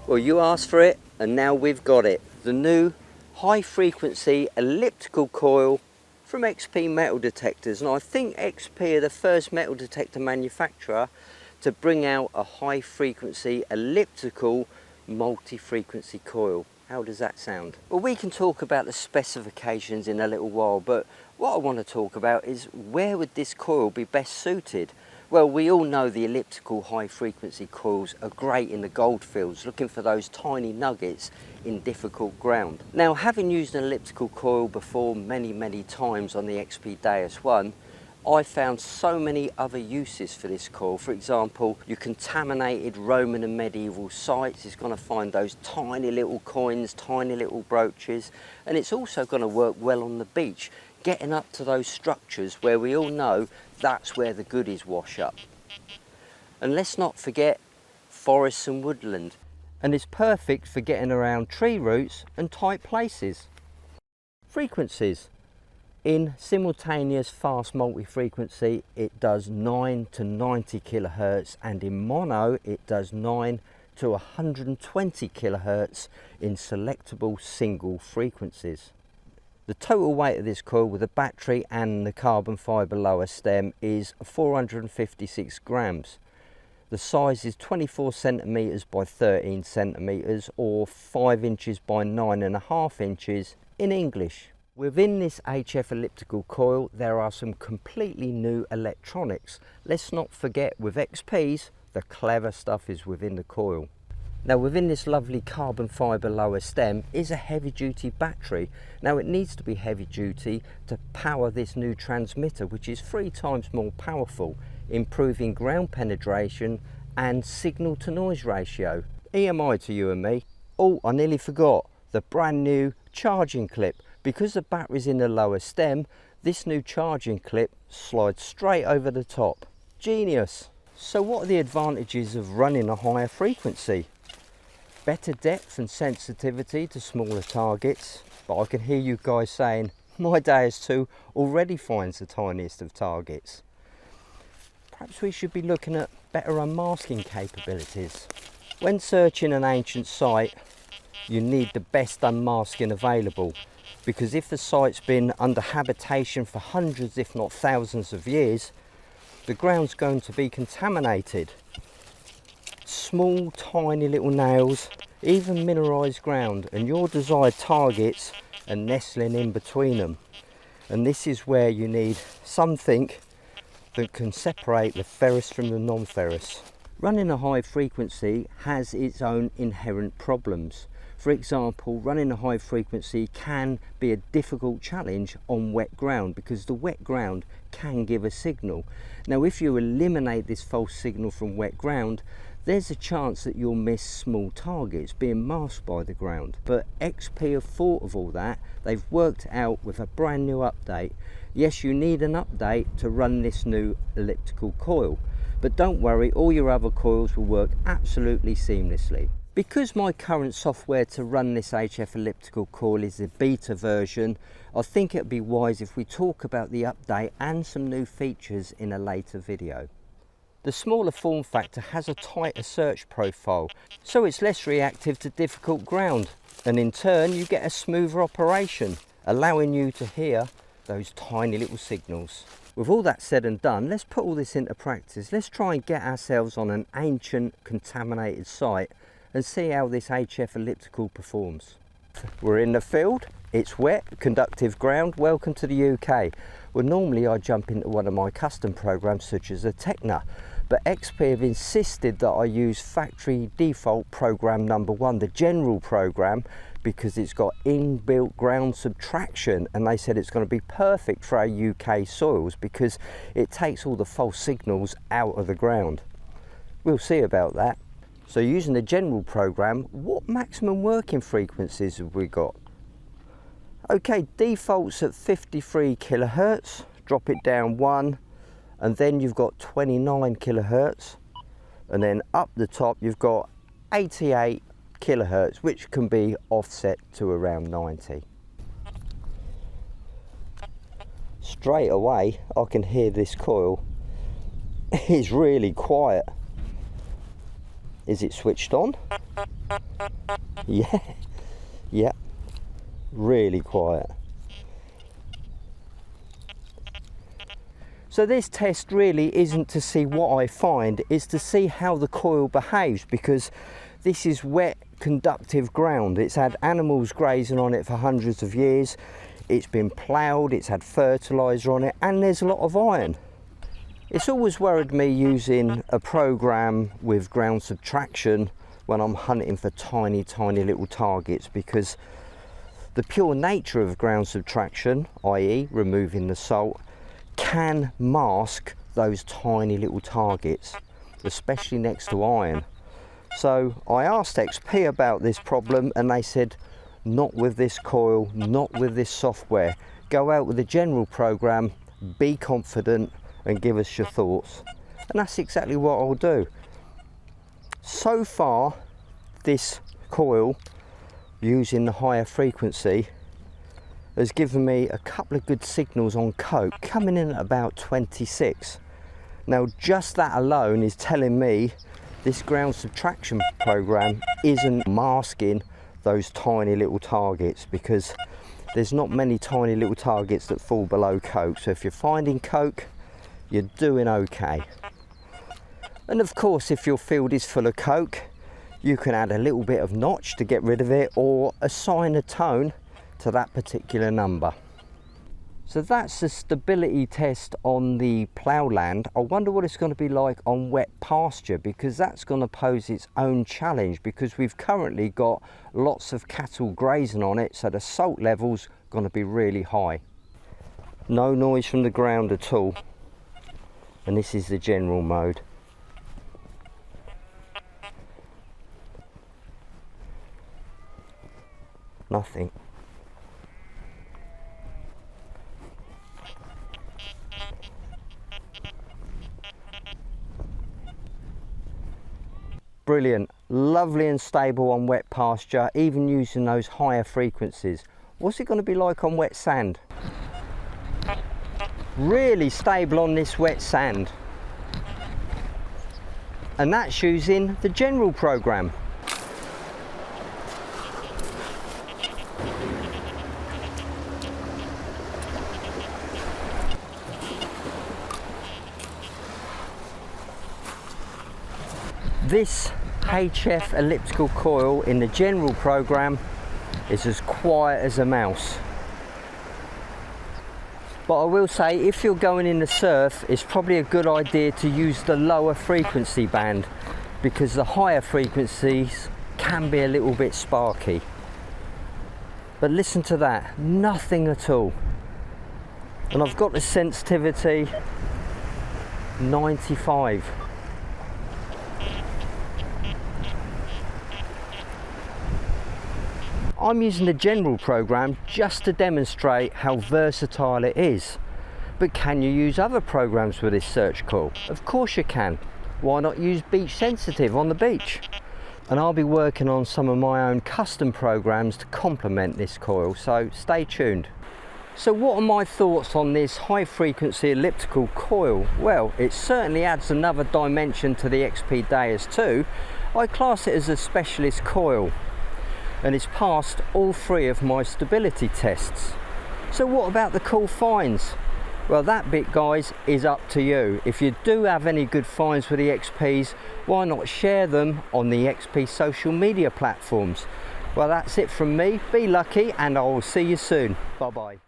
Well, you asked for it and now we've got it. The new high frequency elliptical coil from XP Metal Detectors. And I think XP are the first metal detector manufacturer to bring out a high frequency elliptical multi-frequency coil. How does that sound? Well, we can talk about the specifications in a little while, but what I want to talk about is where would this coil be best suited? Well, we all know the elliptical high frequency coils are great in the goldfields, looking for those tiny nuggets in difficult ground. Now, having used an elliptical coil before many times on the XP DEUS I, I found so many other uses for this coil. For example, your contaminated Roman and medieval sites is going to find those tiny little coins, tiny little brooches, and it's also going to work well on the beach, getting up to those structures where we all know that's where the goodies wash up. And let's not forget forests and woodland, and it's perfect for getting around tree roots and tight places. Frequencies. In simultaneous fast multi-frequency it does 9 to 90 kilohertz, and in mono it does 9 to 120 kilohertz in selectable single frequencies. The total weight of this coil with the battery and the carbon fibre lower stem is 456 grams. The size is 24 centimetres by 13 centimetres or 5 inches by 9.5 inches in English. Within this HF elliptical coil there are some completely new electronics. Let's not forget, with XPs, the clever stuff is within the coil. Now, within this lovely carbon fibre lower stem is a heavy duty battery. Now, it needs to be heavy duty to power this new transmitter, which is 3 times more powerful, improving ground penetration and signal to noise ratio. EMI to you and me. Oh, I nearly forgot, the brand new charging clip. Because the battery's in the lower stem, this new charging clip slides straight over the top. Genius! So what are the advantages of running a higher frequency? Better depth and sensitivity to smaller targets, but I can hear you guys saying, my DEUS II already finds the tiniest of targets. Perhaps we should be looking at better unmasking capabilities. When searching an ancient site, you need the best unmasking available, because if the site's been under habitation for hundreds if not thousands of years, the ground's going to be contaminated. Small tiny little nails, even mineralized ground, and your desired targets are nestling in between them. And this is where you need something that can separate the ferrous from the non-ferrous. Running a high frequency has its own inherent problems. For example, running a high frequency can be a difficult challenge on wet ground, because the wet ground can give a signal. Now, if you eliminate this false signal from wet ground, there's a chance that you'll miss small targets being masked by the ground. But XP have thought of all that. They've worked out with a brand new update. Yes, you need an update to run this new elliptical coil, but don't worry, all your other coils will work absolutely seamlessly. Because my current software to run this HF elliptical coil is the beta version, I think it would be wise if we talk about the update and some new features in a later video. The smaller form factor has a tighter search profile, so it's less reactive to difficult ground, and in turn you get a smoother operation, allowing you to hear those tiny little signals. With all that said and done, let's put all this into practice. Let's try and get ourselves on an ancient contaminated site and see how this HF elliptical performs. We're in the field, it's wet, conductive ground. Welcome to the UK. Well, normally I jump into one of my custom programs such as a Techna, but XP have insisted that I use factory default program number 1, the general program, because it's got inbuilt ground subtraction, and they said it's going to be perfect for our UK soils because it takes all the false signals out of the ground. We'll see about that. So using the general program, what maximum working frequencies have we got? Okay, default's at 53 kilohertz, drop it down 1, and then you've got 29 kilohertz, and then up the top you've got 88 kilohertz, which can be offset to around 90. Straight away I can hear this coil is really quiet. Is it switched on? Yeah, yeah, really quiet. So this test really isn't to see what I find, it's to see how the coil behaves, because this is wet, conductive ground. It's had animals grazing on it for hundreds of years. It's been ploughed, it's had fertiliser on it, and there's a lot of iron. It's always worried me using a program with ground subtraction when I'm hunting for tiny little targets, because the pure nature of ground subtraction, i.e. removing the salt, can mask those tiny little targets, especially next to iron. So I asked XP about this problem and they said, not with this coil, not with this software. Go out with a general program, be confident and give us your thoughts. And that's exactly what I'll do. So far, this coil using the higher frequency has given me a couple of good signals on coke, coming in at about 26. Now just that alone is telling me this ground subtraction program isn't masking those tiny little targets, because there's not many tiny little targets that fall below coke. So if you're finding coke, you're doing okay. And of course, if your field is full of coke, you can add a little bit of notch to get rid of it, or assign a tone to that particular number. So that's the stability test on the plough land. I wonder what it's going to be like on wet pasture, because that's going to pose its own challenge, because we've currently got lots of cattle grazing on it, so the salt level's going to be really high. No noise from the ground at all, and this is the general mode. Nothing. Brilliant, lovely and stable on wet pasture, even using those higher frequencies. What's it going to be like on wet sand? Really stable on this wet sand. And that's using the general program. This HF elliptical coil in the general program is as quiet as a mouse. But I will say, if you're going in the surf, it's probably a good idea to use the lower frequency band, because the higher frequencies can be a little bit sparky. But listen to that, nothing at all. And I've got the sensitivity 95. I'm using the general program just to demonstrate how versatile it is. But can you use other programs with this search coil? Of course you can. Why not use beach sensitive on the beach? And I'll be working on some of my own custom programs to complement this coil, so stay tuned. So what are my thoughts on this high frequency elliptical coil? Well, it certainly adds another dimension to the XP DEUS II. I class it as a specialist coil, and it's passed all three of my stability tests. So what about the cool finds? Well, that bit, guys, is up to you. If you do have any good finds with the XPs, why not share them on the XP social media platforms? Well, that's it from me. Be lucky, and I will see you soon. Bye bye.